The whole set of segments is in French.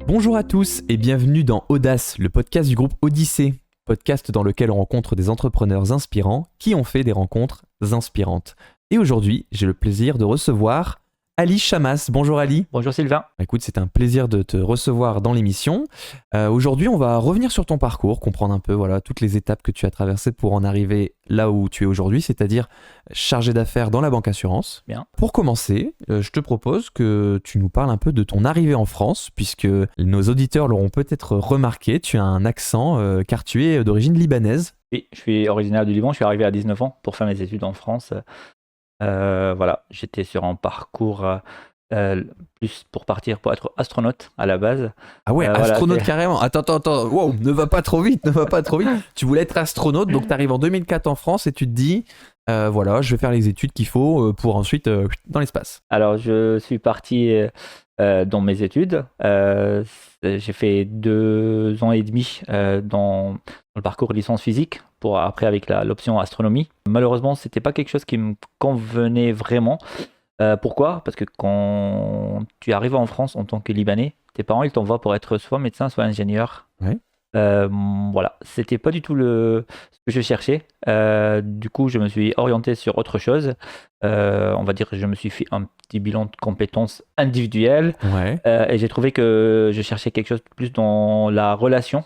Bonjour à tous et bienvenue dans Audace, le podcast du groupe Odyssée, podcast dans lequel on rencontre des entrepreneurs inspirants qui ont fait des rencontres inspirantes. Et aujourd'hui, j'ai le plaisir de recevoir Ali Chamas. Bonjour Ali. Bonjour Sylvain. Écoute, c'est un plaisir de te recevoir dans l'émission. Aujourd'hui, on va revenir sur ton parcours, comprendre un peu toutes les étapes que tu as traversées pour en arriver là où tu es aujourd'hui, c'est-à-dire chargé d'affaires dans la banque assurance. Bien. Pour commencer, je te propose que tu nous parles un peu de ton arrivée en France, puisque nos auditeurs l'auront peut-être remarqué, tu as un accent car tu es d'origine libanaise. Oui, je suis originaire du Liban, je suis arrivé à 19 ans pour faire mes études en France. J'étais sur un parcours plus pour partir pour être astronaute à la base. Ah ouais, astronaute carrément. Attends, wow, ne va pas trop vite. Tu voulais être astronaute, donc tu arrives en 2004 en France et tu te dis, je vais faire les études qu'il faut pour ensuite dans l'espace. Alors, je suis parti dans mes études. J'ai fait 2 ans et demi dans le parcours licence physique, pour après avec l'option astronomie. Malheureusement, c'était pas quelque chose qui me convenait vraiment. Pourquoi ? Parce que quand tu arrives en France en tant que Libanais, tes parents ils t'envoient pour être soit médecin, soit ingénieur. Ouais. C'était pas du tout ce que je cherchais. Du coup, je me suis orienté sur autre chose. On va dire que je me suis fait un petit bilan de compétences individuelles. Ouais. Et j'ai trouvé que je cherchais quelque chose de plus dans la relation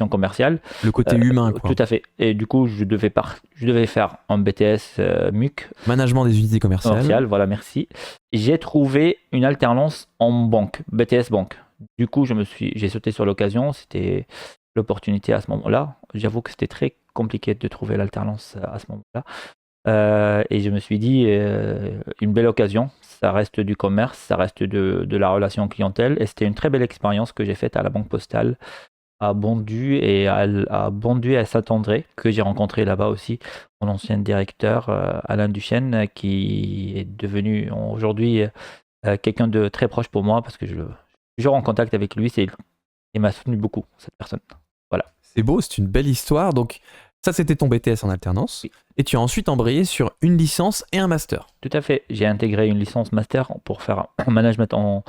commerciale. Le côté humain, quoi. Tout à fait. Et du coup, je devais faire un BTS MUC. Management des unités commerciales. Voilà, merci. J'ai trouvé une alternance en banque, BTS banque. Du coup, j'ai sauté sur l'occasion, c'était l'opportunité à ce moment-là. J'avoue que c'était très compliqué de trouver l'alternance à ce moment-là. Et je me suis dit, une belle occasion, ça reste du commerce, ça reste de la relation clientèle. Et c'était une très belle expérience que j'ai faite à la Banque Postale, à Bondu et à Saint-André, que j'ai rencontré là-bas aussi, mon ancien directeur, Alain Duchesne, qui est devenu aujourd'hui quelqu'un de très proche pour moi, parce que je toujours en contact avec lui, il m'a soutenu beaucoup, cette personne. Voilà. C'est beau, c'est une belle histoire. Donc ça, c'était ton BTS en alternance. Oui. Et tu as ensuite embrayé sur une licence et un master. Tout à fait. J'ai intégré une licence master pour faire un management en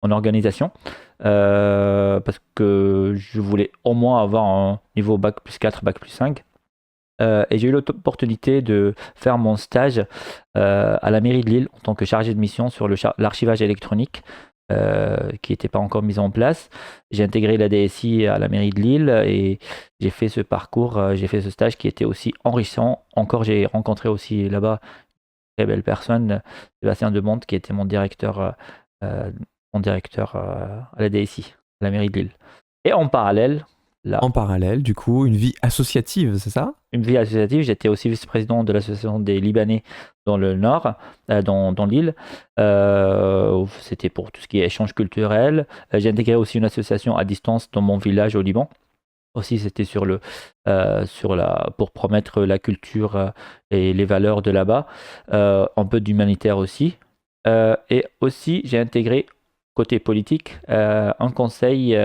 organisation, parce que je voulais au moins avoir un niveau bac plus 4, bac plus 5. Et j'ai eu l'opportunité de faire mon stage à la mairie de Lille en tant que chargé de mission sur l'archivage électronique, qui n'était pas encore mise en place. J'ai intégré la DSI à la mairie de Lille et j'ai fait ce parcours, j'ai fait ce stage qui était aussi enrichissant. Encore, j'ai rencontré aussi là-bas une très belle personne, Sébastien Demonte, qui était mon directeur à la DSI, à la mairie de Lille. Et en parallèle, du coup, une vie associative, c'est ça ? Une vie associative, j'étais aussi vice-président de l'association des Libanais dans le Nord, dans l'île. C'était pour tout ce qui est échange culturel. J'ai intégré aussi une association à distance dans mon village au Liban. Aussi, c'était pour promettre la culture et les valeurs de là-bas. Un peu d'humanitaire aussi. Et aussi, j'ai intégré, côté politique, un conseil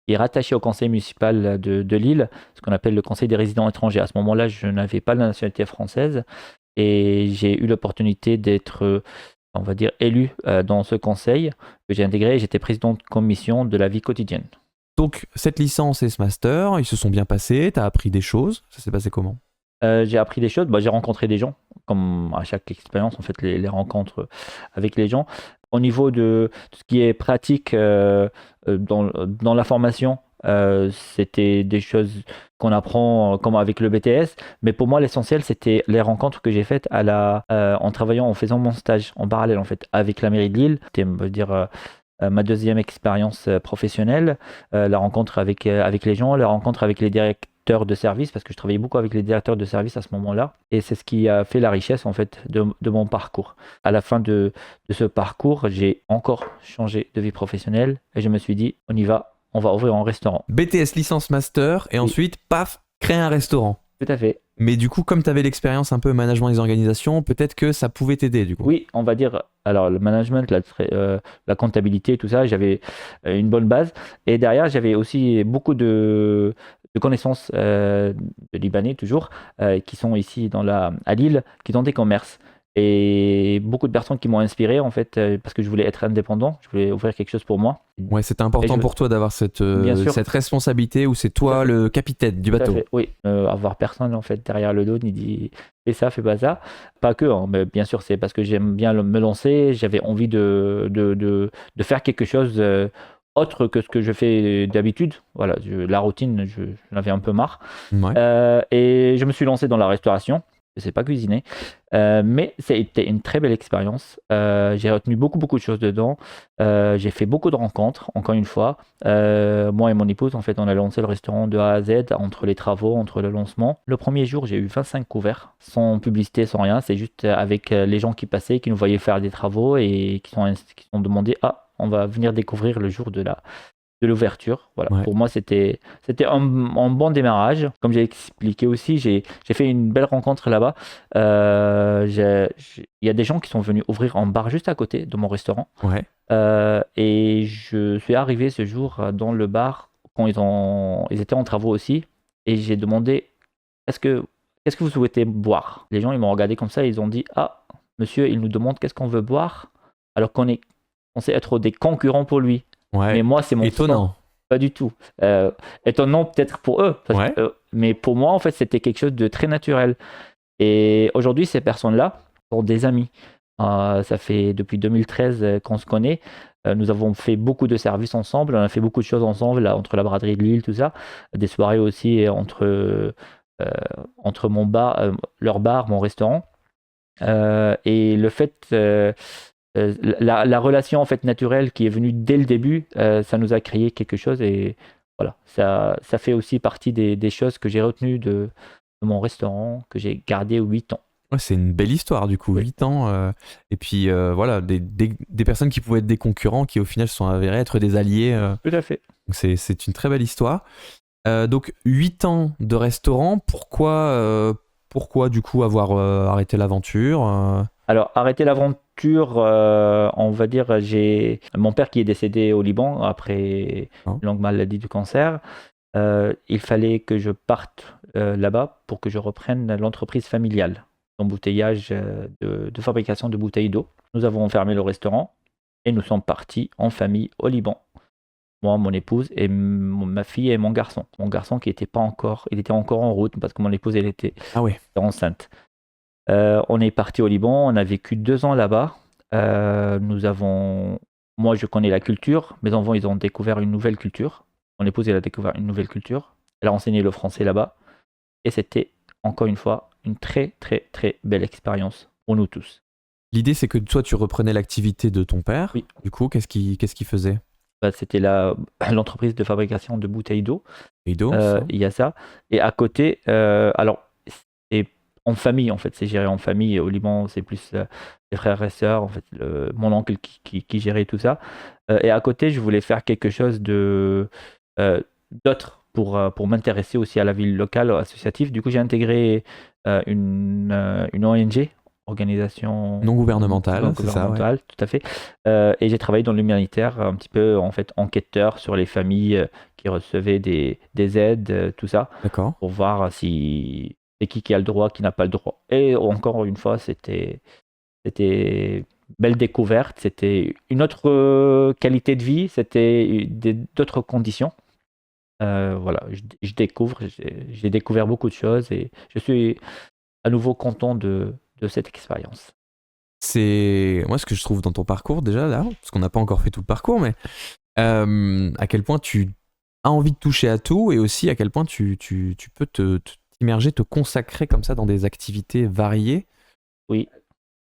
qui est rattaché au conseil municipal de Lille, ce qu'on appelle le conseil des résidents étrangers. À ce moment-là, je n'avais pas la nationalité française et j'ai eu l'opportunité d'être, on va dire, élu dans ce conseil que j'ai intégré. J'étais président de commission de la vie quotidienne. Donc, cette licence et ce master, ils se sont bien passés, tu as appris des choses, ça s'est passé comment ? J'ai appris des choses, j'ai rencontré des gens, comme à chaque expérience, en fait, les rencontres avec les gens. Au niveau de tout ce qui est pratique dans la formation, c'était des choses qu'on apprend comme avec le BTS, mais pour moi l'essentiel c'était les rencontres que j'ai faites en faisant mon stage en parallèle en fait avec la mairie de Lille. C'était, on va dire, ma deuxième expérience professionnelle, la rencontre avec les gens, la rencontre avec les directeurs de service, parce que je travaillais beaucoup avec les directeurs de service à ce moment-là, et c'est ce qui a fait la richesse en fait de mon parcours. À la fin de ce parcours, j'ai encore changé de vie professionnelle et je me suis dit, on y va, on va ouvrir un restaurant. BTS licence master et ensuite, paf, créer un restaurant. Tout à fait. Mais du coup, comme tu avais l'expérience un peu management des organisations, peut-être que ça pouvait t'aider du coup. Oui, on va dire, alors le management, la comptabilité, tout ça, j'avais une bonne base. Et derrière, j'avais aussi beaucoup de connaissances de Libanais toujours, qui sont ici à Lille, qui ont des commerces. Et beaucoup de personnes qui m'ont inspiré en fait, parce que je voulais être indépendant, je voulais ouvrir quelque chose pour moi. Ouais, c'était important pour toi d'avoir cette Bien sûr. responsabilité où c'est Tout à toi fait. le capitaine du Tout à bateau. fait, oui. Avoir personne en fait derrière le dos ni dit fais ça, fais pas ça. Pas que, hein, mais bien sûr c'est parce que j'aime bien me lancer. J'avais envie de faire quelque chose autre que ce que je fais d'habitude. Voilà, la routine, j'en avais un peu marre. Ouais. Et je me suis lancé dans la restauration. Je ne sais pas cuisiner, mais c'était une très belle expérience. J'ai retenu beaucoup de choses dedans. J'ai fait beaucoup de rencontres, encore une fois. Moi et mon épouse, en fait, on a lancé le restaurant de A à Z, entre les travaux, entre le lancement. Le premier jour, j'ai eu 25 couverts, sans publicité, sans rien. C'est juste avec les gens qui passaient, qui nous voyaient faire des travaux et qui sont demandés, ah, on va venir découvrir le jour de l'ouverture. Voilà. Ouais. Pour moi, c'était un bon démarrage. Comme j'ai expliqué aussi, j'ai fait une belle rencontre là-bas. Il y a des gens qui sont venus ouvrir un bar juste à côté de mon restaurant. Ouais. Et je suis arrivé ce jour dans le bar quand ils étaient en travaux aussi. Et j'ai demandé, qu'est-ce que vous souhaitez boire? Les gens, ils m'ont regardé comme ça et ils ont dit, ah, monsieur, il nous demande qu'est-ce qu'on veut boire, alors qu'on est censé être des concurrents pour lui. Ouais. Mais moi, c'est mon Étonnant. sang. Pas du tout. Étonnant peut-être pour eux, mais pour moi, en fait, c'était quelque chose de très naturel. Et aujourd'hui, ces personnes-là sont des amis. Ça fait depuis 2013 qu'on se connaît. Nous avons fait beaucoup de services ensemble. On a fait beaucoup de choses ensemble, là, entre la braderie de Lille, tout ça. Des soirées aussi entre mon bar, leur bar, mon restaurant. Et le fait la relation en fait naturelle qui est venue dès le début, ça nous a créé quelque chose et voilà, ça fait aussi partie des choses que j'ai retenues de mon restaurant, que j'ai gardé 8 ans. Ouais, c'est une belle histoire du coup, Oui. 8 ans. Et puis voilà, des personnes qui pouvaient être des concurrents qui au final se sont avérés être des alliés. Tout à fait. Donc c'est une très belle histoire. Donc 8 ans de restaurant, pourquoi du coup avoir arrêté l'aventure Alors, arrêter l'aventure, on va dire, j'ai mon père qui est décédé au Liban après Oh. une longue maladie du cancer. Il fallait que je parte là-bas pour que je reprenne l'entreprise familiale d'embouteillage, de fabrication de bouteilles d'eau. Nous avons fermé le restaurant et nous sommes partis en famille au Liban. Moi, mon épouse et ma fille et mon garçon. Mon garçon qui était pas encore, il était encore en route parce que mon épouse elle était Ah ouais. enceinte. On est parti au Liban, on a vécu 2 ans là-bas. Moi, je connais la culture. Mes enfants, ils ont découvert une nouvelle culture. Mon épouse, elle a découvert une nouvelle culture. Elle a enseigné le français là-bas. Et c'était, encore une fois, une très, très, très belle expérience pour nous tous. L'idée c'est que toi tu reprenais l'activité de ton père. Oui. Du coup, qu'est-ce qu'il faisait C'était l'entreprise de fabrication de bouteilles d'eau. Et d'eau, Il y a ça. Et à côté, alors, c'est en famille, en fait, c'est géré en famille. Au Liban, c'est plus les frères et sœurs, en fait, mon oncle qui gérait tout ça. Et à côté, je voulais faire quelque chose d'autre pour m'intéresser aussi à la vie locale, associative. Du coup, j'ai intégré une ONG, organisation non gouvernementale, non c'est ça, ouais. gouvernementale, tout à fait. Et j'ai travaillé dans l'humanitaire, un petit peu, en fait, enquêteur sur les familles qui recevaient des aides, tout ça, D'accord. pour voir si c'est qui a le droit, qui n'a pas le droit. Et encore une fois, c'était belle découverte, c'était une autre qualité de vie, c'était d'autres conditions. Voilà, je découvre, j'ai découvert beaucoup de choses et je suis à nouveau content de cette expérience. C'est moi ce que je trouve dans ton parcours déjà là, parce qu'on n'a pas encore fait tout le parcours, mais à quel point tu as envie de toucher à tout et aussi à quel point tu peux t'immerger, te consacrer comme ça dans des activités variées. Oui.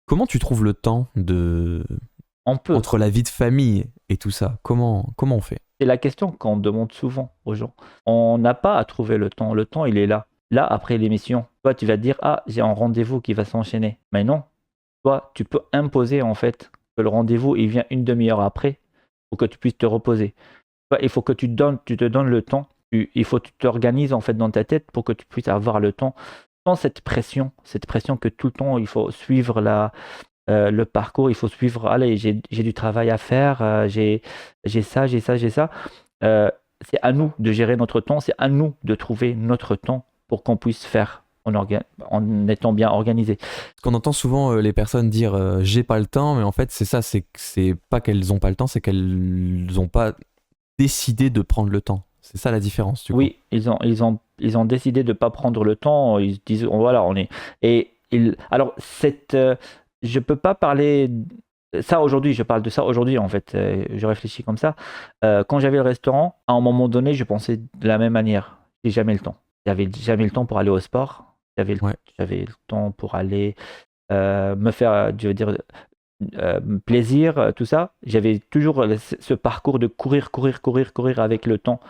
Comment tu trouves le temps entre la vie de famille et tout ça? Comment on fait? C'est la question qu'on demande souvent aux gens. On n'a pas à trouver le temps. Le temps, il est là. Là, après l'émission, toi, tu vas te dire, ah, j'ai un rendez-vous qui va s'enchaîner. Mais non. Toi, tu peux imposer, en fait, que le rendez-vous, il vient une demi-heure après pour que tu puisses te reposer. Toi, il faut que tu te donnes le temps. Il faut que tu t'organises, en fait, dans ta tête pour que tu puisses avoir le temps sans cette pression que tout le temps, il faut suivre le parcours, il faut suivre, allez, j'ai du travail à faire, j'ai ça. C'est à nous de gérer notre temps, c'est à nous de trouver notre temps pour qu'on puisse faire en étant bien organisé. Parce qu'on entend souvent les personnes dire j'ai pas le temps, mais en fait, c'est ça, c'est pas qu'elles ont pas le temps, c'est qu'elles ont pas décidé de prendre le temps. C'est ça la différence, du coup. Oui, ils ont décidé de ne pas prendre le temps. Ils se disent, voilà, on est. Alors, je peux pas parler. Ça aujourd'hui, je parle de ça aujourd'hui en fait. Je réfléchis comme ça. Quand j'avais le restaurant, à un moment donné, je pensais de la même manière. J'ai jamais le temps. J'avais jamais le temps pour aller au sport. Ouais. J'avais le temps pour aller me faire, je veux dire, plaisir, tout ça. J'avais toujours ce parcours de courir, courir, courir, courir avec le temps.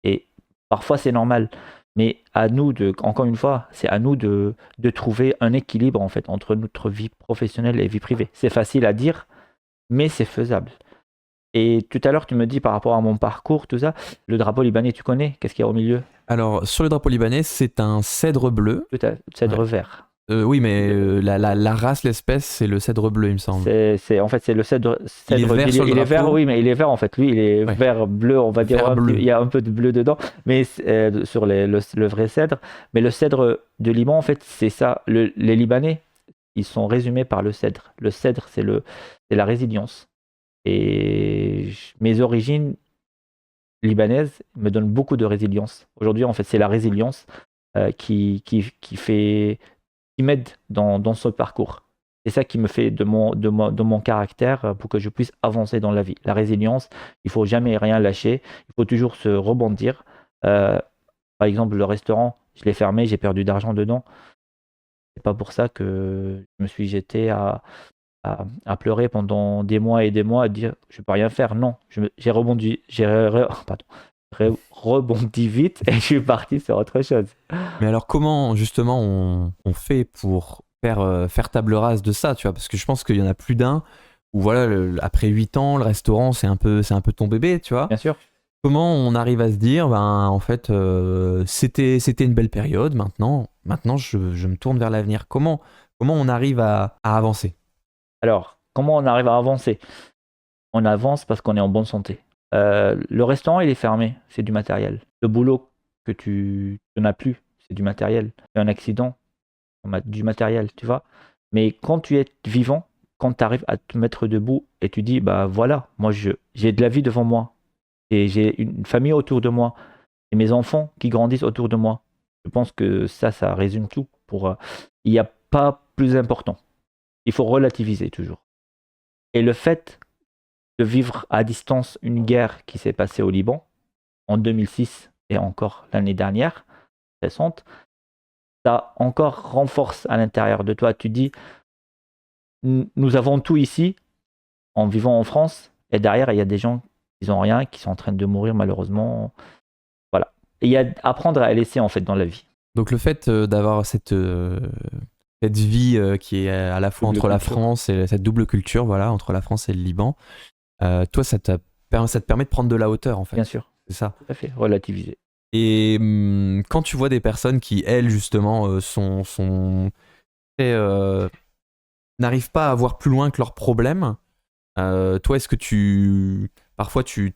Et parfois, c'est normal. Mais à nous, encore une fois, c'est à nous de trouver un équilibre en fait entre notre vie professionnelle et vie privée. C'est facile à dire, mais c'est faisable. Et tout à l'heure, tu me dis par rapport à mon parcours, tout ça, le drapeau libanais, tu connais? Qu'est-ce qu'il y a au milieu? Alors, sur le drapeau libanais, c'est un cèdre bleu. Cèdre vert. Oui, mais la race, l'espèce, c'est le cèdre bleu, il me semble. En fait, c'est le cèdre. Il est vert sur le il est vert, drapeau. oui, mais il est vert en fait. Lui, il est Ouais. vert bleu, on va dire. Vert bleu. Il y a un peu de bleu dedans, mais sur le vrai cèdre. Mais le cèdre de Liban, en fait, c'est ça. Les Libanais, ils sont résumés par le cèdre. Le cèdre, c'est la résilience. Et mes origines libanaises me donnent beaucoup de résilience. Aujourd'hui, en fait, c'est la résilience qui m'aide dans ce parcours. C'est ça qui me fait de mon caractère pour que je puisse avancer dans la vie. La résilience, il faut jamais rien lâcher, il faut toujours se rebondir. Par exemple, le restaurant, je l'ai fermé, j'ai perdu d'argent dedans. C'est pas pour ça que je me suis jeté à pleurer pendant des mois et des mois, à dire je peux rien faire. Non, j'ai rebondi, rebondi vite et je suis parti sur autre chose. Mais alors, comment justement on fait pour faire table rase de ça, tu vois? Parce que je pense qu'il y en a plus d'un où voilà, après 8 ans, le restaurant, c'est un peu ton bébé, tu vois? Bien sûr. Comment on arrive à se dire, ben en fait, c'était une belle période, maintenant je me tourne vers l'avenir. Comment on arrive à avancer? Alors, comment on arrive à avancer? On avance parce qu'on est en bonne santé. Le restaurant, il est fermé, c'est du matériel. Le boulot que tu n'as plus, c'est du matériel. Il y a un accident, du matériel, tu vois. Mais quand tu es vivant, quand tu arrives à te mettre debout et tu dis, bah voilà, moi j'ai de la vie devant moi, et j'ai une famille autour de moi, et mes enfants qui grandissent autour de moi. Je pense que ça résume tout. Il n'y a pas plus important. Il faut relativiser toujours. Et le fait de vivre à distance une guerre qui s'est passée au Liban en 2006 et encore l'année dernière, récente, ça encore renforce à l'intérieur de toi. Tu dis, nous avons tout ici en vivant en France, et derrière, il y a des gens qui n'ont rien, qui sont en train de mourir malheureusement. Voilà. Et il y a apprendre à laisser en fait dans la vie. Donc le fait d'avoir cette vie qui est à la fois Double entre la culture. France et cette double culture, voilà, entre la France et le Liban, toi, ça te permet de prendre de la hauteur, en fait. Bien sûr. C'est ça. Tout à fait. Relativiser. Et quand tu vois des personnes qui, elles, justement, n'arrivent pas à voir plus loin que leurs problèmes, toi, est-ce que parfois tu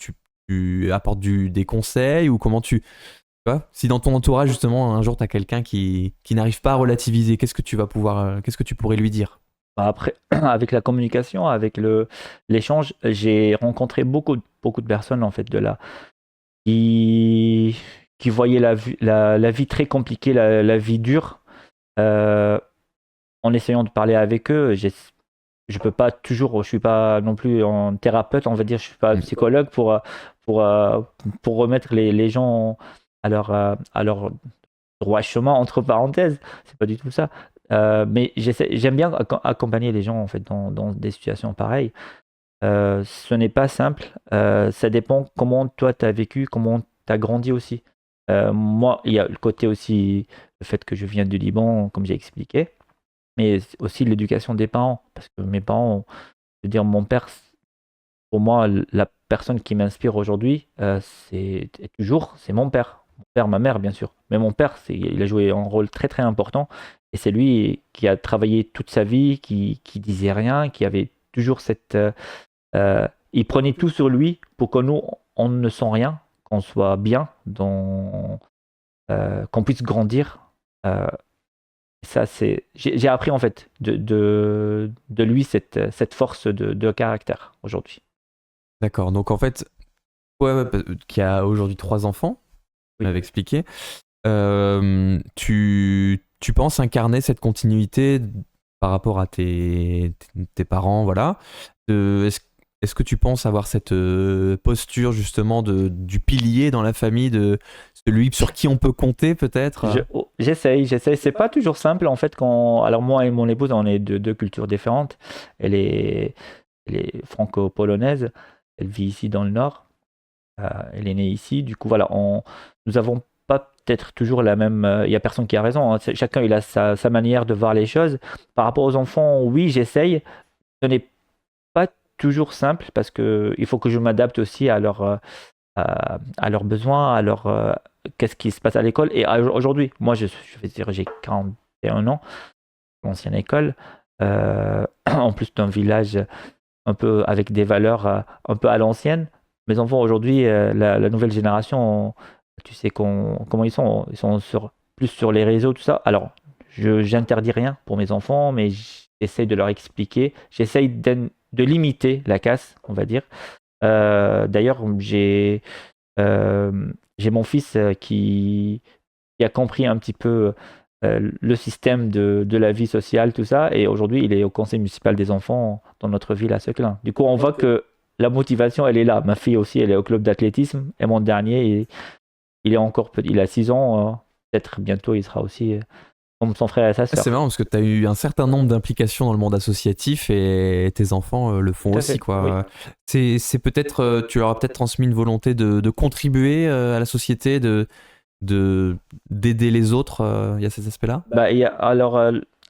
apportes des conseils, ou comment tu vois, si dans ton entourage, justement, un jour, tu as quelqu'un qui n'arrive pas à relativiser, qu'est-ce que tu pourrais lui dire? Après, avec la communication, avec l'échange, j'ai rencontré beaucoup de personnes en fait qui voyaient la vie très compliquée, la vie dure. En essayant de parler avec eux, je peux pas toujours, je suis pas non plus en thérapeute, on va dire, je suis pas psychologue pour remettre les gens à leur droit chemin, entre parenthèses. C'est pas du tout ça. Mais j'aime bien accompagner les gens en fait dans des situations pareilles. Ce n'est pas simple. Ça dépend comment toi tu as vécu, comment tu as grandi aussi. Moi, il y a le côté aussi, le fait que je viens du Liban, comme j'ai expliqué, mais aussi l'éducation des parents. Parce que mes parents, je veux dire, mon père, pour moi, la personne qui m'inspire aujourd'hui, c'est mon père. Mon père, ma mère, bien sûr. Mais mon père, il a joué un rôle très très important. Et c'est lui qui a travaillé toute sa vie, qui disait rien, qui avait toujours il prenait tout sur lui pour que nous, on ne sent rien, qu'on soit bien, qu'on puisse grandir. Ça, j'ai appris en fait de lui cette force de caractère aujourd'hui. D'accord. Donc en fait, toi, qui a aujourd'hui 3 enfants, tu Oui. m'avais expliqué, tu penses incarner cette continuité par rapport à tes parents, voilà. Est-ce que tu penses avoir cette posture justement du pilier dans la famille, de celui sur qui on peut compter peut-être? J'essaye. C'est pas toujours simple en fait alors moi et mon épouse, on est de deux cultures différentes. Elle est franco-polonaise. Elle vit ici dans le Nord. Elle est née ici. Du coup, voilà, nous avons pas peut-être toujours la même. Il y a personne qui a raison, hein. Chacun il a sa manière de voir les choses. Par rapport aux enfants, oui, j'essaye. Ce n'est pas toujours simple parce que il faut que je m'adapte aussi à leurs besoins, qu'est-ce qui se passe à l'école. Et aujourd'hui, moi, je vais dire, j'ai 41 ans, l'ancienne école, en plus d'un village un peu avec des valeurs un peu à l'ancienne. Mes enfants aujourd'hui, la nouvelle génération, tu sais comment ils sont. Ils sont plus sur les réseaux, tout ça. Alors, j'interdis rien pour mes enfants, mais j'essaye de leur expliquer. J'essaye de limiter la casse, on va dire. D'ailleurs, j'ai mon fils qui a compris un petit peu le système de la vie sociale, tout ça, et aujourd'hui, il est au conseil municipal des enfants dans notre ville à Seclin. Du coup, on voit que la motivation, elle est là. Ma fille aussi, elle est au club d'athlétisme, et mon dernier, il est encore petit, il a 6 ans, peut-être bientôt, il sera aussi comme son frère et sa sœur. C'est marrant parce que tu as eu un certain nombre d'implications dans le monde associatif et tes enfants le font Tout à aussi, fait, quoi. C'est peut-être, tu leur as peut-être transmis une volonté de contribuer à la société, d'aider les autres. Il y a cet aspect-là? Bah,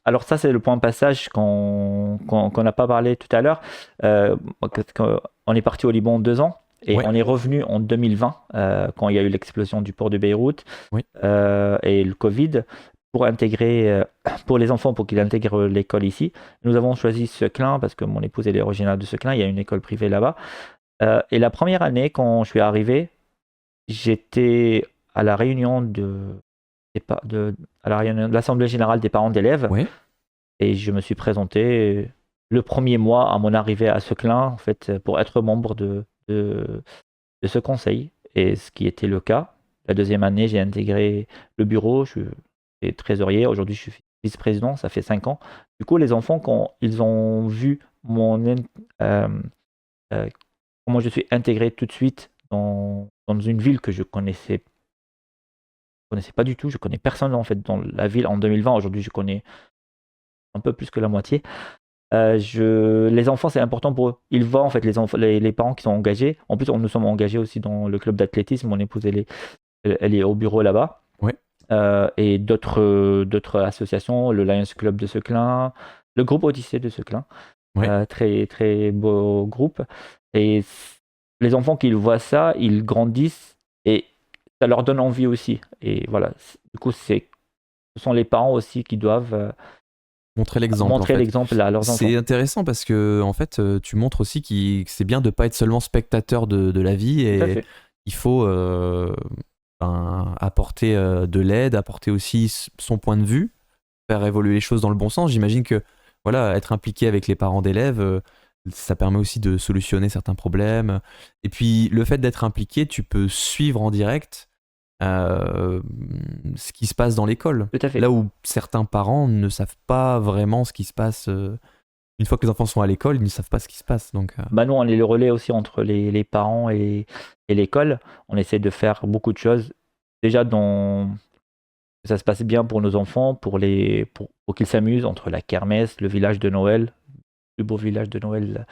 alors ça, c'est le point de passage qu'on n'a pas parlé tout à l'heure. On est parti au Liban 2 ans et Ouais. on est revenu en 2020 quand il y a eu l'explosion du port de Beyrouth Oui. et le Covid pour les enfants, pour qu'ils intègrent l'école ici. Nous avons choisi Seclin parce que mon épouse elle est originaire de Seclin. Il y a une école privée là-bas. Et la première année, quand je suis arrivé, j'étais à la réunion à la réunion de l'Assemblée générale des parents d'élèves. Ouais. Et je me suis présenté le premier mois à mon arrivée à Seclin, en fait, pour être membre de ce conseil. Et ce qui était le cas. La deuxième année, j'ai intégré le bureau, je suis trésorier. Aujourd'hui, je suis vice-président, ça fait 5 ans. Du coup, les enfants, quand ils ont vu comment je suis intégré tout de suite dans une ville que je connaissais pas du tout. Je connais personne en fait dans la ville en 2020. Aujourd'hui, je connais un peu plus que la moitié. Les enfants, c'est important pour eux. Ils voient en fait les parents qui sont engagés. En plus, nous sommes engagés aussi dans le club d'athlétisme. Mon épouse, elle est au bureau là-bas. Ouais. Et d'autres associations, le Lions Club de Seclin, le groupe Odyssée de Seclin. Ouais. Très, très beau groupe. Et les enfants qui voient ça, ils grandissent et ça leur donne envie aussi. Et voilà, du coup, ce sont les parents aussi qui doivent Montrer l'exemple. montrer en fait. l'exemple à leurs enfants. C'est intéressant parce que en fait, tu montres aussi que c'est bien de pas être seulement spectateur de la vie Tout à et fait. il faut apporter de l'aide, apporter aussi son point de vue, faire évoluer les choses dans le bon sens. J'imagine que voilà, être impliqué avec les parents d'élèves, ça permet aussi de solutionner certains problèmes. Et puis le fait d'être impliqué, tu peux suivre en direct ce qui se passe dans l'école. Tout à fait. Là où certains parents ne savent pas vraiment ce qui se passe. Une fois que les enfants sont à l'école, ils ne savent pas ce qui se passe. Donc, Bah nous, on est le relais aussi entre les parents et l'école. On essaie de faire beaucoup de choses. Déjà, que ça se passe bien pour nos enfants, pour qu'ils s'amusent entre la kermesse, le village de Noël, le plus beau village de Noël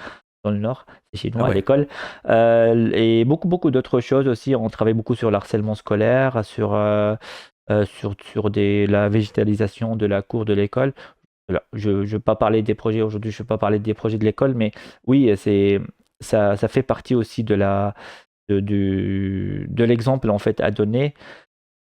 dans le Nord, c'est chez nous Ah à ouais. l'école. Et beaucoup, beaucoup d'autres choses aussi. On travaille beaucoup sur le harcèlement scolaire, sur la végétalisation de la cour de l'école. Voilà. Je ne vais pas parler des projets aujourd'hui, je ne vais pas parler des projets de l'école, mais oui, ça fait partie aussi de l'exemple en fait à donner.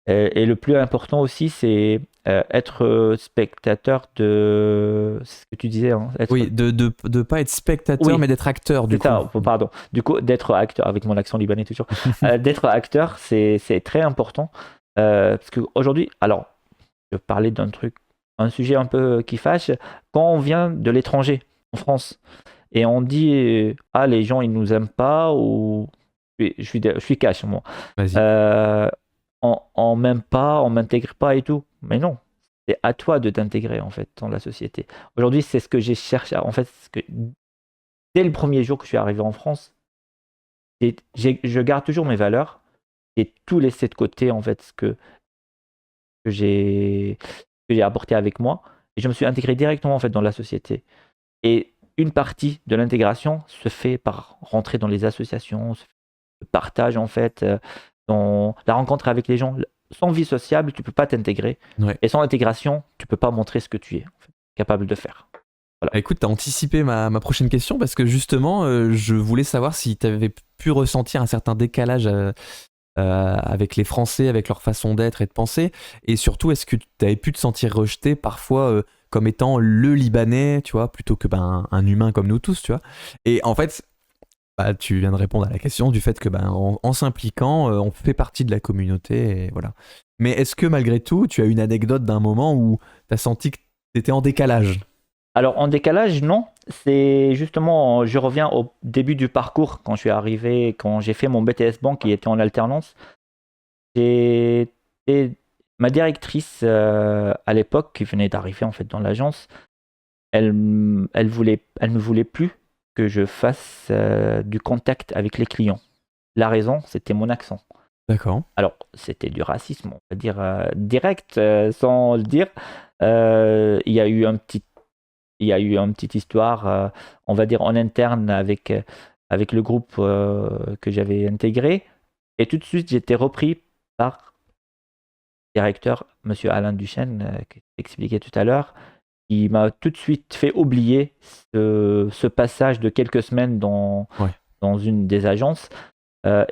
Et le plus important aussi, c'est être spectateur de ce que tu disais. Hein, oui, de pas être spectateur, Oui. mais d'être acteur du C'est ça, coup. pardon. Du coup, d'être acteur, avec mon accent libanais toujours, d'être acteur, c'est très important. Parce qu'aujourd'hui, alors, je vais parler d'un truc un sujet un peu qui fâche. Quand on vient de l'étranger, en France, et on dit ah, les gens ils nous aiment pas, ou je suis cash moi. Vas-y. On m'aime pas, on m'intègre pas et tout. Mais non, c'est à toi de t'intégrer en fait dans la société. Aujourd'hui, c'est ce que j'ai cherché. En fait, dès le premier jour que je suis arrivé en France, je garde toujours mes valeurs et tout laissé de côté en fait que j'ai que j'ai apporté avec moi. Et je me suis intégré directement en fait dans la société. Et une partie de l'intégration se fait par rentrer dans les associations, le partage en fait, dans la rencontre avec les gens. Sans vie sociable, tu peux pas t'intégrer. Ouais. Et sans intégration, tu peux pas montrer ce que tu es en fait, capable de faire. Voilà. Écoute, t'as anticipé ma prochaine question parce que justement, je voulais savoir si t'avais pu ressentir un certain décalage avec les Français, avec leur façon d'être et de penser, et surtout, est-ce que tu avais pu te sentir rejeté parfois comme étant le Libanais, tu vois, plutôt que un humain comme nous tous, tu vois. Et en fait, bah, tu viens de répondre à la question du fait que en s'impliquant, on fait partie de la communauté, et voilà. Mais est-ce que malgré tout, tu as une anecdote d'un moment où tu as senti que tu étais en décalage? Alors en décalage, non. C'est justement, je reviens au début du parcours, quand je suis arrivé, quand j'ai fait mon BTS Banque qui était en alternance. J'ai et ma directrice à l'époque, qui venait d'arriver en fait dans l'agence, elle ne voulait plus que je fasse du contact avec les clients. La raison, c'était mon accent. D'accord. Alors, c'était du racisme, on va dire direct, sans le dire. Il y a eu une petite histoire, on va dire en interne avec le groupe que j'avais intégré. Et tout de suite, j'étais repris par le directeur, Monsieur Alain Duchesne, que j'expliquais tout à l'heure, qui m'a tout de suite fait oublier ce passage de quelques semaines Ouais. dans une des agences,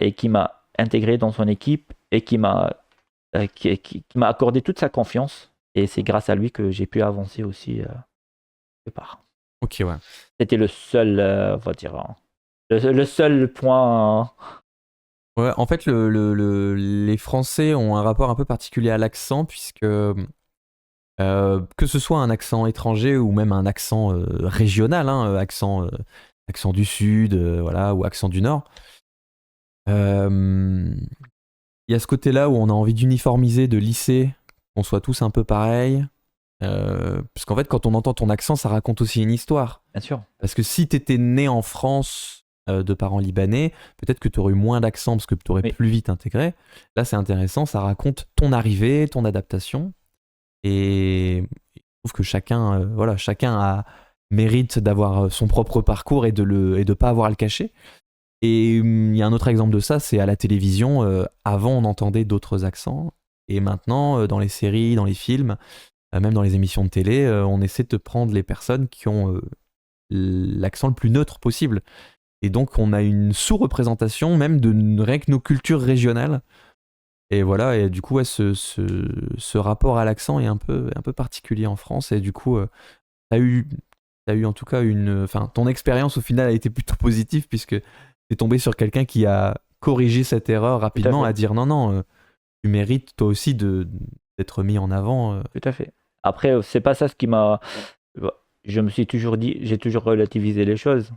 et qui m'a intégré dans son équipe et qui m'a accordé toute sa confiance. Et c'est grâce à lui que j'ai pu avancer aussi quelque part. Ok, ouais. C'était le seul, on va dire, le seul point. Ouais, en fait, les Français ont un rapport un peu particulier à l'accent, puisque que ce soit un accent étranger ou même un accent régional, hein, accent du Sud, voilà, ou accent du Nord, il y a ce côté-là où on a envie d'uniformiser, de lisser, qu'on soit tous un peu pareils. Parce qu'en fait, quand on entend ton accent, ça raconte aussi une histoire. Bien sûr. Parce que si t'étais né en France de parents libanais, peut-être que t'aurais eu moins d'accent parce que t'aurais Oui. plus vite intégré. Là, c'est intéressant, ça raconte ton arrivée, ton adaptation. Et je trouve que chacun mérite d'avoir son propre parcours et de pas avoir à le cacher. Et il y a un autre exemple de ça, c'est à la télévision. Avant, on entendait d'autres accents. Et maintenant, dans les séries, dans les films, même dans les émissions de télé, on essaie de te prendre les personnes qui ont l'accent le plus neutre possible. Et donc, on a une sous-représentation même de rien que nos cultures régionales. Et voilà, et du coup, ouais, ce rapport à l'accent est un peu particulier en France. Et du coup, t'as eu en tout cas ton expérience au final a été plutôt positive puisque t'es tombé sur quelqu'un qui a corrigé cette erreur rapidement, à dire non, tu mérites toi aussi d'être mis en avant. Tout à fait. Après, c'est pas ça ce qui m'a. Je me suis toujours dit, j'ai toujours relativisé les choses.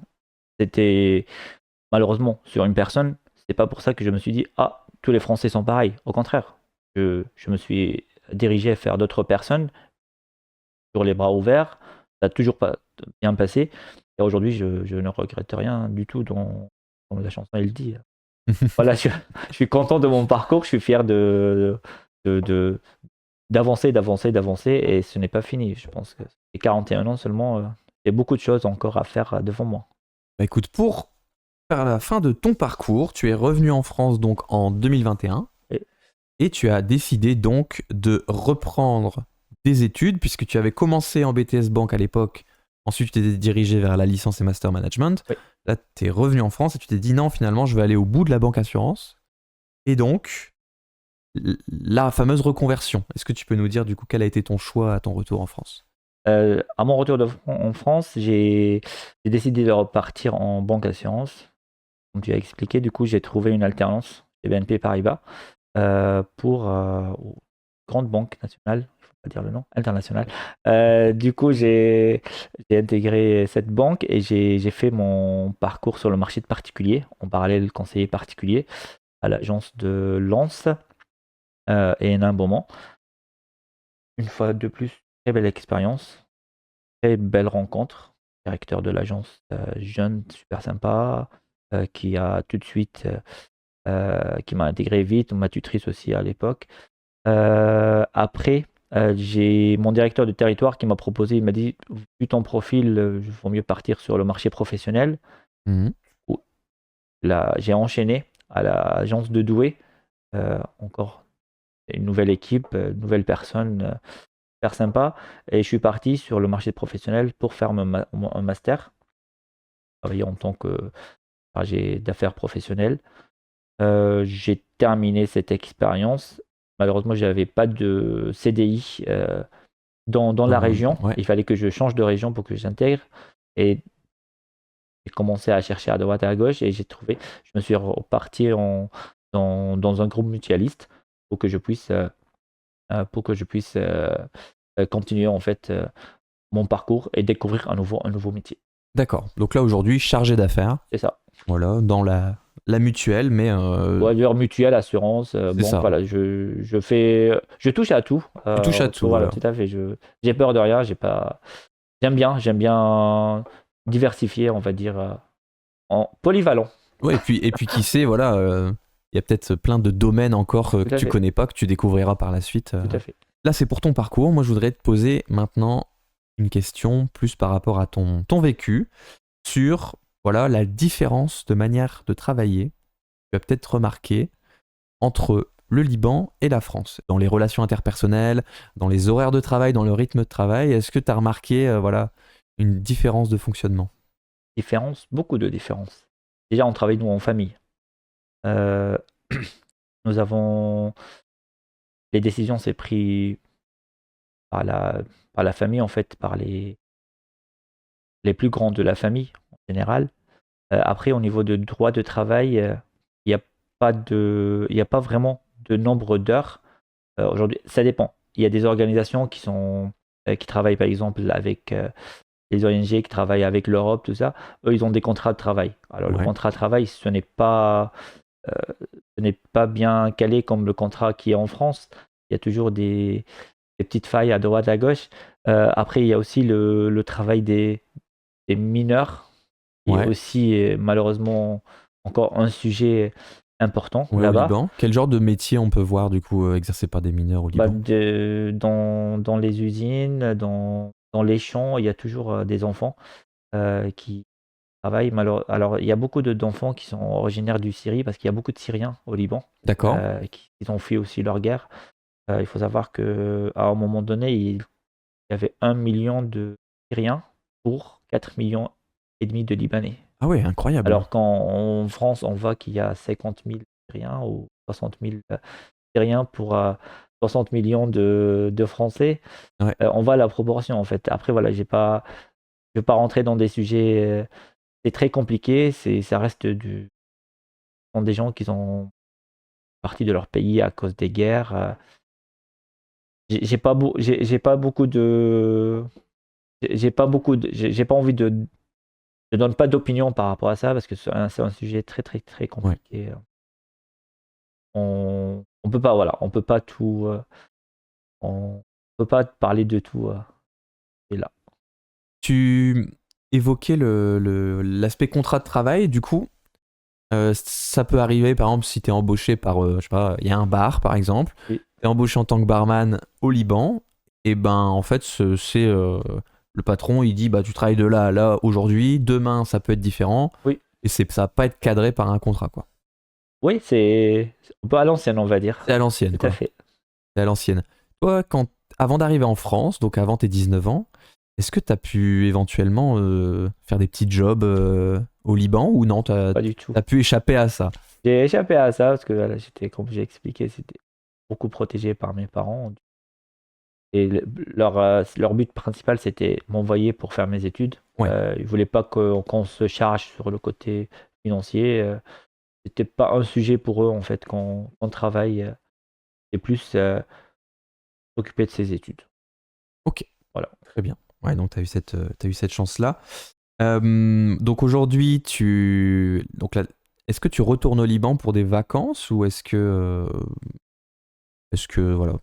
C'était malheureusement sur une personne. C'est pas pour ça que je me suis dit, ah, tous les Français sont pareils. Au contraire, je me suis dirigé vers d'autres personnes, sur les bras ouverts. Ça n'a toujours pas bien passé. Et aujourd'hui, je ne regrette rien du tout dans la chanson, il dit. Voilà, je suis content de mon parcours, je suis fier d'avancer, et ce n'est pas fini. Je pense que j'ai 41 ans seulement, il y a beaucoup de choses encore à faire devant moi. Bah écoute, pour faire la fin de ton parcours, tu es revenu en France donc en 2021 et tu as décidé donc de reprendre des études puisque tu avais commencé en BTS Banque à l'époque. Ensuite, tu t'es dirigé vers la licence et master management. Oui. Là, tu es revenu en France et tu t'es dit non, finalement, je vais aller au bout de la banque assurance. Et donc, la fameuse reconversion. Est-ce que tu peux nous dire du coup quel a été ton choix à ton retour en France? À mon retour en France, j'ai décidé de repartir en banque assurance. Comme tu as expliqué, du coup, j'ai trouvé une alternance chez BNP Paribas pour une grande banque nationale. pas dire le nom, international. Du coup, j'ai intégré cette banque et j'ai fait mon parcours sur le marché de particulier, en parallèle conseiller particulier à l'agence de Lens et Hénin Beaumont. Une fois de plus, très belle expérience, très belle rencontre. Directeur de l'agence, jeune, super sympa, qui a tout de suite, qui m'a intégré vite, ma tutrice aussi à l'époque. Après, j'ai mon directeur de territoire qui m'a proposé, il m'a dit, vu ton profil, il vaut mieux partir sur le marché professionnel. Mhm. Où là, j'ai enchaîné à l'agence de Douai, encore une nouvelle équipe, nouvelle personne, super sympa. Et je suis parti sur le marché professionnel pour faire un master, travailler en tant que chargé d'affaires professionnel. J'ai terminé cette expérience. Malheureusement, je n'avais pas de CDI dans la région. Ouais. Il fallait que je change de région pour que j'intègre. Et j'ai commencé à chercher à droite et à gauche et j'ai trouvé, je me suis reparti dans un groupe mutualiste pour que je puisse, continuer en fait mon parcours et découvrir un nouveau métier. D'accord. Donc là, aujourd'hui, chargé d'affaires, C'est ça. voilà, dans la mutuelle, mais Voiture, mutuelle, assurance, c'est banque, ça. voilà, je touche à tout. Tu touches à tout, Voilà, voilà. tout à fait. J'ai peur de rien, j'aime bien diversifier, on va dire, en polyvalent. Ouais, et puis qui sait, voilà, il y a peut-être plein de domaines encore Tout que à tu fait, connais pas, que tu découvriras par la suite. tout à fait. Là, c'est pour ton parcours. Moi, je voudrais te poser maintenant une question plus par rapport à ton vécu sur, voilà, la différence de manière de travailler. Tu as peut-être remarqué entre le Liban et la France, dans les relations interpersonnelles, dans les horaires de travail, dans le rythme de travail. Est-ce que tu as remarqué, voilà, une différence de fonctionnement? Différence, beaucoup de différences. Déjà, on travaille nous en famille. Euh, Nous avons les décisions, c'est pris par la famille en fait, par les plus grands de la famille en général. Après, au niveau de droit de travail, il n'y a il y a pas vraiment de nombre d'heures. Aujourd'hui, ça dépend. Il y a des organisations qui travaillent par exemple avec les ONG, qui travaillent avec l'Europe, tout ça. Eux, ils ont des contrats de travail. Alors, le Ouais. contrat de travail, ce n'est pas bien calé comme le contrat qui est en France. Il y a toujours des petites failles à droite, à gauche. Après, il y a aussi le travail des mineurs, qui est Ouais. aussi malheureusement encore un sujet important Ouais, au là-bas. Liban. Quel genre de métier on peut voir du coup exercé par des mineurs au Bah, Liban? dans les usines, dans les champs, il y a toujours des enfants qui travaillent. Alors, il y a beaucoup d'enfants qui sont originaires du Syrie parce qu'il y a beaucoup de Syriens au Liban D'accord. qui ont fui aussi leur guerre. Il faut savoir qu'à un moment donné, il y avait 1 million de Syriens pour 4,5 millions de Libanais. Ah ouais, incroyable. Alors qu'en France, on voit qu'il y a 50 000 Syriens ou 60 000 Syriens pour 60 millions de Français. Ouais. On voit la proportion en fait. Après, voilà, je vais pas rentrer dans des sujets. C'est très compliqué. Ça reste ce sont des gens qui sont partis de leur pays à cause des guerres. J'ai pas beaucoup de. J'ai pas envie de. Je donne pas d'opinion par rapport à ça parce que c'est un sujet très très très Ouais. compliqué. On peut pas, voilà, on peut pas tout. On peut pas parler de tout. Et là. Tu évoquais l'aspect contrat de travail, du coup, ça peut arriver, par exemple, si tu es embauché par, je sais pas, il y a un bar, par exemple, Oui. tu es embauché en tant que barman au Liban, et ben, en fait, c'est le patron, il dit, bah, tu travailles de là à là aujourd'hui, demain, ça peut être différent, Oui. et ça va pas être cadré par un contrat, quoi. Oui, c'est un peu à l'ancienne, on va dire. C'est à l'ancienne, Tout à quoi. fait. C'est à l'ancienne. Toi, avant d'arriver en France, donc avant tes 19 ans, est-ce que tu as pu éventuellement faire des petits jobs au Liban ou non, tu Pas du tout. as pu échapper à ça? J'ai échappé à ça parce que voilà, comme j'ai expliqué, c'était beaucoup protégé par mes parents. Et leur but principal, c'était m'envoyer pour faire mes études. Ouais. Ils voulaient pas qu'on se charge sur le côté financier. C'était pas un sujet pour eux, en fait, qu'on travaille. Et plus s'occuper de ses études. Ok, Voilà. très bien. Ouais, donc tu as eu cette chance-là. Donc aujourd'hui, donc là, est-ce que tu retournes au Liban pour des vacances ou est-ce que voilà.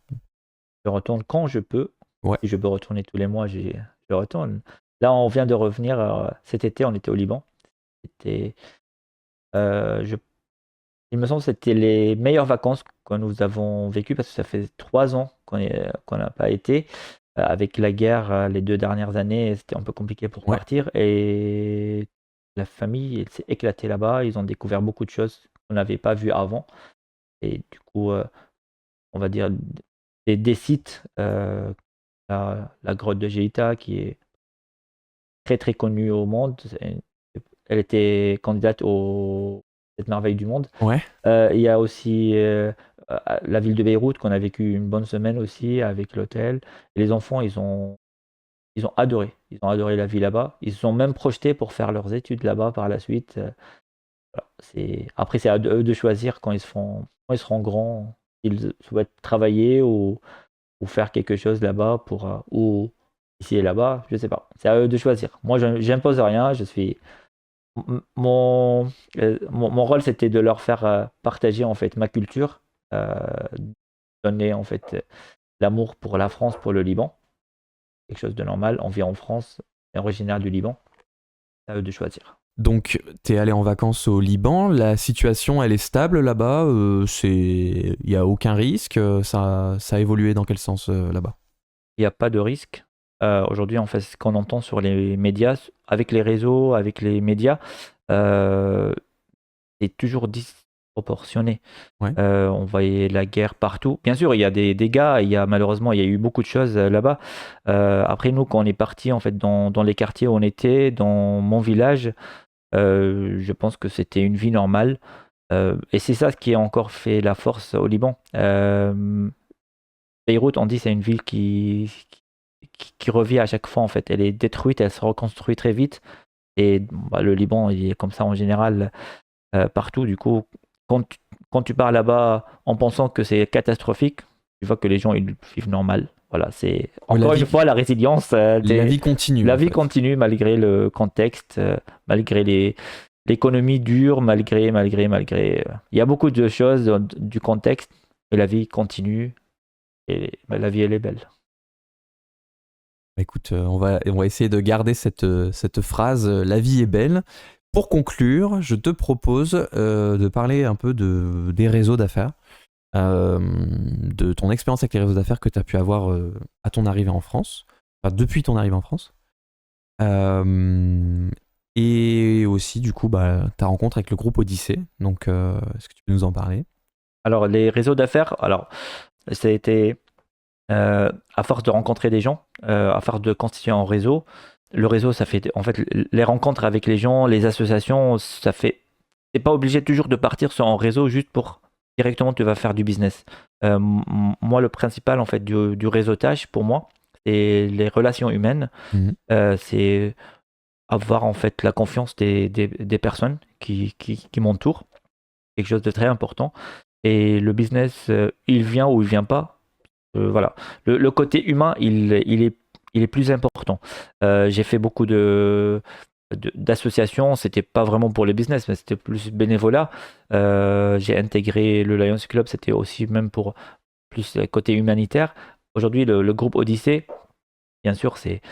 Je retourne quand je peux. Ouais, Si je peux retourner tous les mois, je retourne. Là, on vient de revenir. Cet été, on était au Liban. C'était, euh, je- il me semble que c'était les meilleures vacances que nous avons vécues parce que ça fait 3 ans qu'on n'a pas été. Avec la guerre, les 2 dernières années, c'était un peu compliqué pour ouais. partir. Et la famille, elle s'est éclatée là-bas. Ils ont découvert beaucoup de choses qu'on n'avait pas vues avant. Et du coup, on va dire des sites, la grotte de Geita qui est très très connue au monde. Elle était candidate au cette merveille du monde. Ouais. Il y a aussi la ville de Beyrouth qu'on a vécu une bonne semaine aussi avec l'hôtel. Et les enfants, ils ont adoré. Ils ont adoré la vie là-bas. Ils se sont même projetés pour faire leurs études là-bas par la suite. Voilà. Après, c'est à eux de choisir quand ils seront grands, ils souhaitent travailler ou faire quelque chose là-bas ou ici et là-bas, je sais pas. C'est à eux de choisir. Moi, je n'impose rien. Mon rôle, c'était de leur faire partager en fait ma culture, euh, donner en fait l'amour pour la France, pour le Liban, quelque chose de normal. On vit en France, on est originaire du Liban. C'est à eux de choisir. Donc t'es allé en vacances au Liban. La situation, elle est stable là-bas. Il y a aucun risque. Ça a évolué dans quel sens là-bas? Il n'y a pas de risque. Aujourd'hui, en fait, ce qu'on entend sur les médias, avec les réseaux, avec les médias, euh, c'est toujours disproportionné. Ouais. On voyait la guerre partout. Bien sûr, il y a des dégâts, malheureusement, il y a eu beaucoup de choses là-bas. Après, nous, quand on est parti en fait dans les quartiers où on était, dans mon village, je pense que c'était une vie normale. Et c'est ça qui a encore fait la force au Liban. Beyrouth, on dit, c'est une ville qui revit à chaque fois en fait. Elle est détruite, elle se reconstruit très vite. Et bah, le Liban, il est comme ça en général partout. Du coup, quand tu pars là-bas en pensant que c'est catastrophique, tu vois que les gens ils vivent normal. Voilà, c'est Ouais, encore une fois la résilience. la vie continue La en vie fait. continue malgré le contexte, malgré l'économie dure, malgré. Il y a beaucoup de choses du contexte, mais la vie continue et bah, la vie elle est belle. Écoute, on va essayer de garder cette phrase la vie est belle. Pour conclure, je te propose de parler un peu des réseaux d'affaires, de ton expérience avec les réseaux d'affaires que tu as pu avoir à ton arrivée en France, enfin, depuis ton arrivée en France. Et aussi, du coup, ta rencontre avec le groupe Odyssée. Donc, est-ce que tu peux nous en parler? Alors les réseaux d'affaires, ça a été à force de rencontrer des gens, à force de constituer un réseau. Le réseau, ça fait en fait les rencontres avec les gens, les associations, ça fait. T'es pas obligé toujours de partir sur un réseau juste pour directement tu vas faire du business. Moi, le principal en fait du réseautage pour moi, c'est les relations humaines. Mhm. C'est avoir en fait la confiance des personnes qui m'entourent, quelque chose de très important. Et le business, il vient ou il vient pas. Voilà. Le côté humain, il est plus important. J'ai fait beaucoup d'associations, c'était pas vraiment pour le business, mais c'était plus bénévolat. J'ai intégré le Lions Club, c'était aussi même pour plus le côté humanitaire. Aujourd'hui, le groupe Odyssée, bien sûr, c'est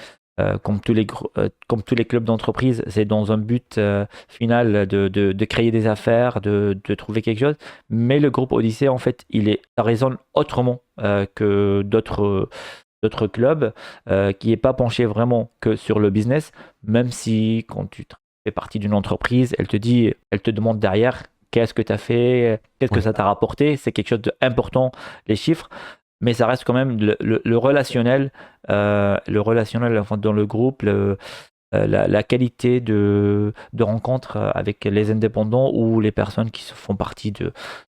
comme tous les clubs d'entreprise, c'est dans un but final de créer des affaires, de trouver quelque chose. Mais le groupe Odyssée, en fait, ça résonne autrement que d'autres clubs qui n'est pas penché vraiment que sur le business, même si quand tu fais partie d'une entreprise, elle te demande derrière qu'est-ce que tu as fait, qu'est-ce que Ouais. ça t'a rapporté. C'est quelque chose d'important, les chiffres, mais ça reste quand même le relationnel enfin, dans le groupe, la qualité de rencontre avec les indépendants ou les personnes qui font partie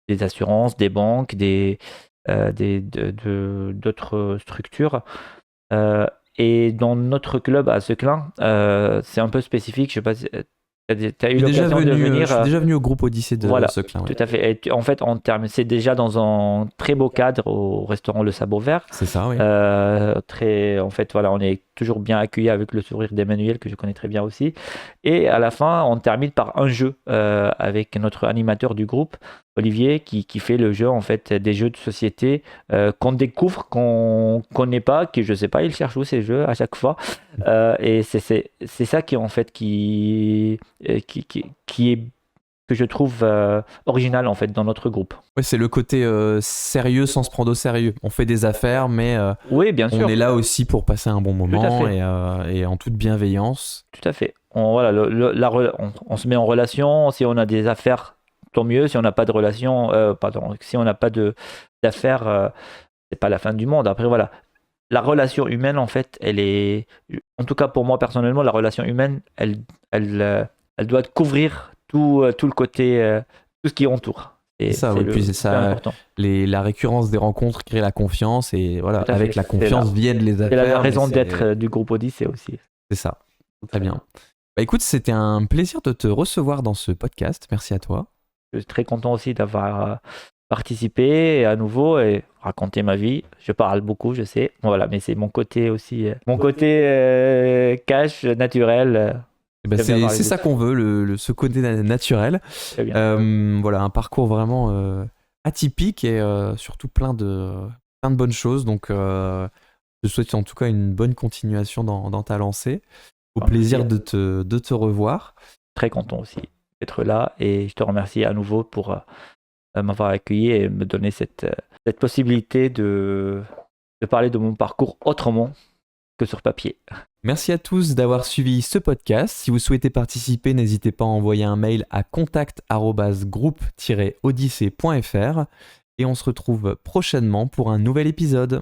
des assurances, des banques, d'autres structures. Euh, et dans notre club à Seclin, c'est un peu spécifique. Je sais pas T'as eu Je suis déjà l'occasion de venu, venir. je suis déjà venu au groupe Odyssée de Voilà, Seclin. Ouais. tout à fait. En fait, c'est déjà dans un très beau cadre au restaurant Le Sabot Vert. C'est ça, oui. En fait, voilà, on est toujours bien accueillis avec le sourire d'Emmanuel, que je connais très bien aussi. Et à la fin, on termine par un jeu avec notre animateur du groupe, Olivier, qui fait le jeu, en fait, des jeux de société qu'on découvre, qu'on connaît pas, que je sais pas, il cherche où ces jeux à chaque fois. Et c'est ça qui, en fait, qui est que je trouve original en fait dans notre groupe. Ouais, c'est le côté sérieux sans se prendre au sérieux. On fait des affaires, mais Oui, bien sûr. on est là aussi pour passer un bon moment et en toute bienveillance. Tout à fait. On se met en relation. Si on a des affaires, tant mieux. Si on n'a pas de relation, si on n'a pas d'affaires, c'est pas la fin du monde. Après, voilà. La relation humaine, en fait, elle est. En tout cas, pour moi personnellement, la relation humaine, elle doit couvrir tout le côté, tout ce qui entoure. C'est ça, oui. Puis c'est ça, important. la récurrence des rencontres crée la confiance et voilà, avec la confiance viennent les affaires. C'est la raison d'être du groupe Odyssée aussi. C'est ça. Très bien. Bah écoute, c'était un plaisir de te recevoir dans ce podcast. Merci à toi. Je suis très content aussi d'avoir participé à nouveau et raconter ma vie. Je parle beaucoup, je sais. Voilà, mais c'est mon côté aussi, mon côté cash, naturel. C'est ça qu'on veut, ce côté naturel. Voilà, un parcours vraiment atypique et surtout plein de bonnes choses. Donc, je te souhaite en tout cas une bonne continuation dans ta lancée. Au plaisir de te revoir. Très content aussi d'être là et je te remercie à nouveau pour m'avoir accueilli et me donner cette possibilité de parler de mon parcours autrement que sur papier. Merci à tous d'avoir suivi ce podcast. Si vous souhaitez participer, n'hésitez pas à envoyer un mail à contact@groupe-odyssée.fr et on se retrouve prochainement pour un nouvel épisode.